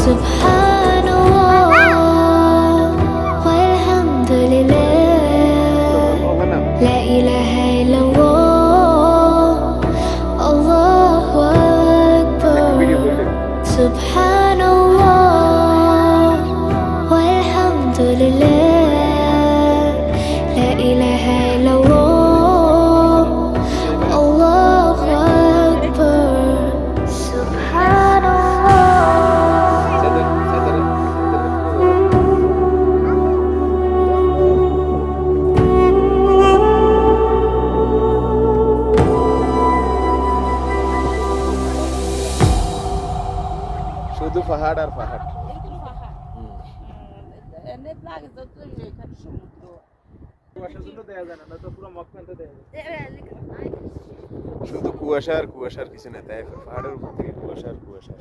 سبحان الله والحمد لله لا إله إلا الله الله أكبر سبحان الله والحمد لله لا إله إلا الله الله أكبر سبحان শুধু পাহাড় আর পাহাড়। শুধু কুয়াশা আর কুয়াশার কিছু নেই, তাই পাহাড়ের উপর থেকে কুয়াশা আর কুয়াশা।